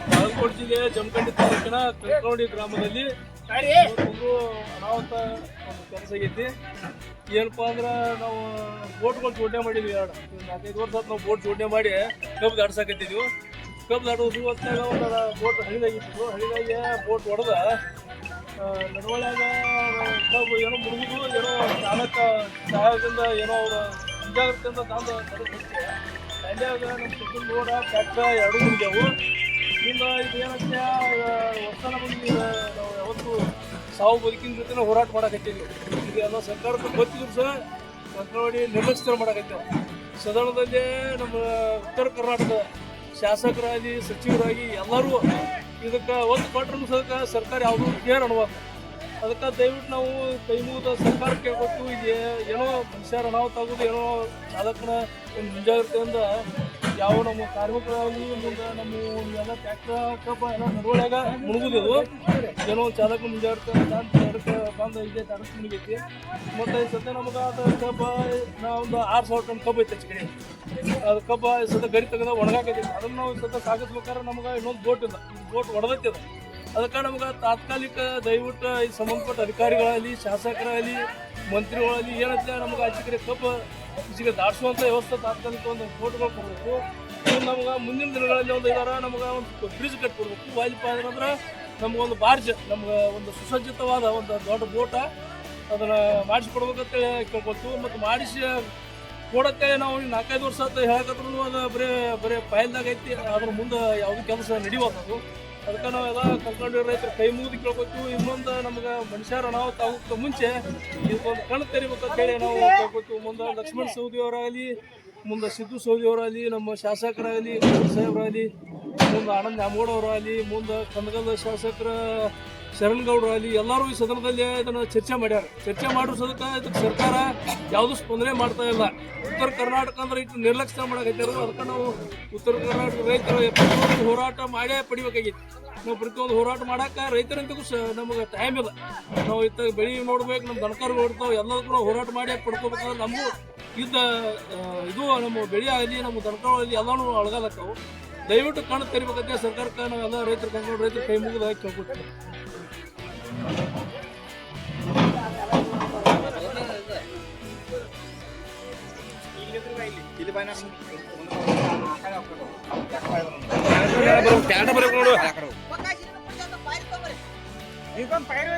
ಬಾಗಲಕೋಟೆ ಜಿಲ್ಲೆ ಜಮಖಂಡಿ ತಾಲೂಕಿನ ಕಂಕನವಾಡಿ ಗ್ರಾಮದಲ್ಲಿ ಒಂದು ಅನಾಹುತ ಒಂದು ಕೆಲಸ ಆಗೈತಿ. ಏನಪ್ಪಾ ಅಂದ್ರೆ ನಾವು ಬೋಟ್ಗಳು ಜೋಡಣೆ ಮಾಡಿದ್ವಿ. 4-5 ವರ್ಷ ನಾವು ಬೋಟ್ ಜೋಡಣೆ ಮಾಡಿ ಕಬ್ಬು ದಾಡ್ಸಾಕತ್ತಿದ್ವಿ. ಕಬ್ಬು ದಾಡೋದು ಹೊತ್ತಾಗ ಒಂದು ಬೋಟ್ ಹಳಿದಾಗಿತ್ತು. ಹಳಿದಾಗಿ ಬೋಟ್ ಹೊಡೆದ ನಡವಳ್ಯಾಗ ಕಬ್ಬು ಏನೋ ಮುಳುಗುದು, ಏನೋ ಚಾಲಕ ಸಹಾಯದಿಂದ ಏನೋ ಅವರು ಮುಂಜಾಗ್ರತೆಯಿಂದ ತಂದು ತಡೆದಿತ್ತು. ದಂಡ್ಯಾಗ ನಮ್ಮ ಸುತ್ತಲ ರೋಡ ಟ್ರ್ಯಾಕ್ಟರ್ ಎರಡೂ ಮುಗಿದೆವು. ಈಗ ಇದು ಏನಂತೆ ವರ್ಷನ ಬಂದು ನಾವು ಯಾವತ್ತು ಸಾವು ಬದುಕಿನ ಜೊತೆ ಹೋರಾಟ ಮಾಡಕತ್ತೀವಿ. ಈಗ ಎಲ್ಲ ಸರ್ಕಾರಕ್ಕೆ ಗೊತ್ತಿದ್ರು ಸಹ ಕಂಕನವಾಡಿ ನಿರ್ಲಕ್ಷ್ಯ ಮಾಡಕತ್ತೇವೆ. ಸದನದಲ್ಲಿ ನಮ್ಮ ಉತ್ತರ ಕರ್ನಾಟಕದ ಶಾಸಕರಾಗಿ ಸಚಿವರಾಗಿ ಎಲ್ಲರೂ ಇದಕ್ಕೆ ಒತ್ತು ಕೊಟ್ಟರು ಸಹ ಸರ್ಕಾರ ಯಾವುದೂ ಕೇರ್ ಅನ್ನುವಾಗ ಅದಕ್ಕೆ ದಯವಿಟ್ಟು ನಾವು ಕೈ ಮುಗಿದ ಸರ್ಕಾರ ಕೇಳ್ಕೊಟ್ಟು ಇದು ಏನೋ ಮನುಷ್ಯರ ಅನಾಹುತ ಆಗೋದು, ಏನೋ ಚಾಲಕನ ಒಂದು ಮುಂಜಾಗ್ರತೆಯಿಂದ ಯಾವ ನಮ್ಮ ಕಾರ್ಮಿಕರಾಗಲಿ ಮುಂದೆ ನಮ್ಮ ಎಲ್ಲ ಟ್ಯಾಕ್ಟರ್ ಕಬ್ಬ ಎಲ್ಲ ನಡವಳ್ಯಾಗ ಮುಳುಗುದಿದು. ಏನೋ ಚಾಲಕ ಮುಂಜಾಗ್ರತೆ ಅದಕ್ಕೆ ಬಂದು ಇದೆ ತಡಸ್ ಮುಳುಗೈತಿ. ಮತ್ತು ಈ ಸದ್ಯ ನಮಗೆ ಅದು ಕಬ್ಬ ನಾವು ಒಂದು 6,000 ಟನ್ ಕಬ್ಬು ಐತೆ ಹೆಚ್ಚು ಕಡೆ. ಅದು ಕಬ್ಬ ಸದ್ಯ ಗರಿ ತೆಗೆದ ಒಣಗಾಕೈತಿ. ಅದನ್ನು ನಾವು ಸದ್ಯ ಸಾಗಿಸ್ಬೇಕಾದ್ರೆ ನಮಗೆ ಇನ್ನೊಂದು ಬೋಟ್ ಇಲ್ಲ, ಬೋಟ್ ಹೊಡೆದೈತಿ ಅದು. ಅದಕ್ಕೆ ನಮ್ಗೆ ತಾತ್ಕಾಲಿಕ ದಯವಿಟ್ಟು ಈ ಸಂಬಂಧಪಟ್ಟ ಅಧಿಕಾರಿಗಳಲ್ಲಿ, ಶಾಸಕರಲ್ಲಿ, ಮಂತ್ರಿಗಳಲ್ಲಿ ಏನಂತ ನಮ್ಗೆ ಆಚೆ ಕಡೆ ಕಬ್ಬು ಈಚೆಗೆ ದಾಟಿಸುವಂಥ ವ್ಯವಸ್ಥೆ ತಾತ್ಕಾಲಿಕ ಒಂದು ಬೋಟ್ಗಳು ಕೊಡಬೇಕು. ನಮ್ಗೆ ಮುಂದಿನ ದಿನಗಳಲ್ಲಿ ಒಂದು ಇದಾರ ನಮ್ಗೆ ಒಂದು ಬ್ರಿಡ್ಜ್ ಕಟ್ಕೊಡ್ಬೇಕು. ವಾಲಿಪ ಅಂದ್ರೆ ನಮಗೊಂದು ಬಾರ್ಜ್, ನಮ್ಗೆ ಒಂದು ಸುಸಜ್ಜಿತವಾದ ಒಂದು ದೊಡ್ಡ ಬೋಟ ಅದನ್ನು ಮಾಡಿಸ್ಕೊಡ್ಬೇಕಂತೇಳಿ ಕೇಳ್ಕೊಳ್ತು. ಮತ್ತು ಮಾಡಿಸಿ ಕೊಡತ್ತೇಳಿ ನಾವು 4-5 ವರ್ಷ ಅಂತ ಹೇಳಕತ್ರೂ ಅದು ಬರೀ ಫೈಲ್ದಾಗ ಐತಿ. ಅದ್ರ ಮುಂದೆ ಯಾವುದೂ ಕೆಲಸ ನಡೆಯುವಂಥದ್ದು. ಅದಕ್ಕೆ ನಾವೆಲ್ಲ ಕಂಕನವಾಡಿ ರೈತರು ಕೈ ಮುಗಿದು ಕೇಳ್ಕೊತೀವಿ. ಇನ್ನೊಂದು ನಮ್ಗೆ ಮನುಷ್ಯರ ಅನಾಹುತ ಆಗೋಕ್ಕೆ ಮುಂಚೆ ಇದಕ್ಕೊಂದು ಕಣ್ಣು ತೆರಿಬೇಕಂತೇಳಿ ನಾವು ಕೇಳ್ಕೊತೀವಿ. ಮುಂದೆ ಲಕ್ಷ್ಮಣ ಸವದಿಯವರಾಗಲಿ, ಮುಂದೆ ಸಿದ್ದು ಸವದಿಯವರಾಗಲಿ, ನಮ್ಮ ಶಾಸಕರಾಗಲಿ, ಸಾಹೇಬರಾಗಲಿ, ಮುಂದೆ ಆನಂದ್ ನ್ಯಾಮಗೌಡವರಾಗಲಿ, ಮುಂದೆ ಕನಗಲ್ ಶಾಸಕರ ಶರಣಗೌಡರಾಗಲಿ ಎಲ್ಲರೂ ಈ ಸದನದಲ್ಲಿ ಇದನ್ನು ಚರ್ಚೆ ಮಾಡ್ಯಾರ. ಚರ್ಚೆ ಮಾಡಿರೋ ಸದಕ್ಕೆ ಇದಕ್ಕೆ ಸರ್ಕಾರ ಯಾವುದೂ ಸ್ಪಂದನೆ ಮಾಡ್ತಾ ಇಲ್ಲ. ಉತ್ತರ ಕರ್ನಾಟಕ ಅಂದ್ರೆ ಇಟ್ಟು ನಿರ್ಲಕ್ಷ್ಯ ಮಾಡಕತ್ತಾರ. ಅದಕ್ಕೆ ನಾವು ಉತ್ತರ ಕರ್ನಾಟಕ ರೈತರು ಪ್ರತಿಯೊಂದು ಹೋರಾಟ ಮಾಡೇ ಪಡಿಬೇಕಾಗಿತ್ತು. ನಾವು ಪ್ರತಿಯೊಂದು ಹೋರಾಟ ಮಾಡೋಕೆ ರೈತರಂತಗೂ ನಮಗೆ ಟೈಮ್ ಇಲ್ಲ. ನಾವು ಇತ್ತ ಬೆಳೆ ನೋಡ್ಬೇಕು, ನಮ್ಮ ದನಕರು ನೋಡ್ತಾವೆ, ಎಲ್ಲದಕ್ಕೂ ನಾವು ಹೋರಾಟ ಮಾಡಿ ಪಡ್ಕೋಬೇಕಂದ್ರೆ ನಮಗೂ ಇದು ನಮ್ಮ ಬೆಳೆ ಆಗಲಿ, ನಮ್ಮ ದನಕರು ಆಗಲಿ ಎಲ್ಲನೂ ಅಳಗಾಲಕ್ಕವು. ದಯವಿಟ್ಟು ಕಣ್ಣು ತೆರಿಬೇಕಂತ ಸರ್ಕಾರಕ್ಕೆ ನಾವೆಲ್ಲ ರೈತರು ಕಂಕನವಾಡಿ ರೈತರು ಕೈ ಮುಗಿದ ಕೇಳ್ಕೊತೀವಿ. ಪೈರು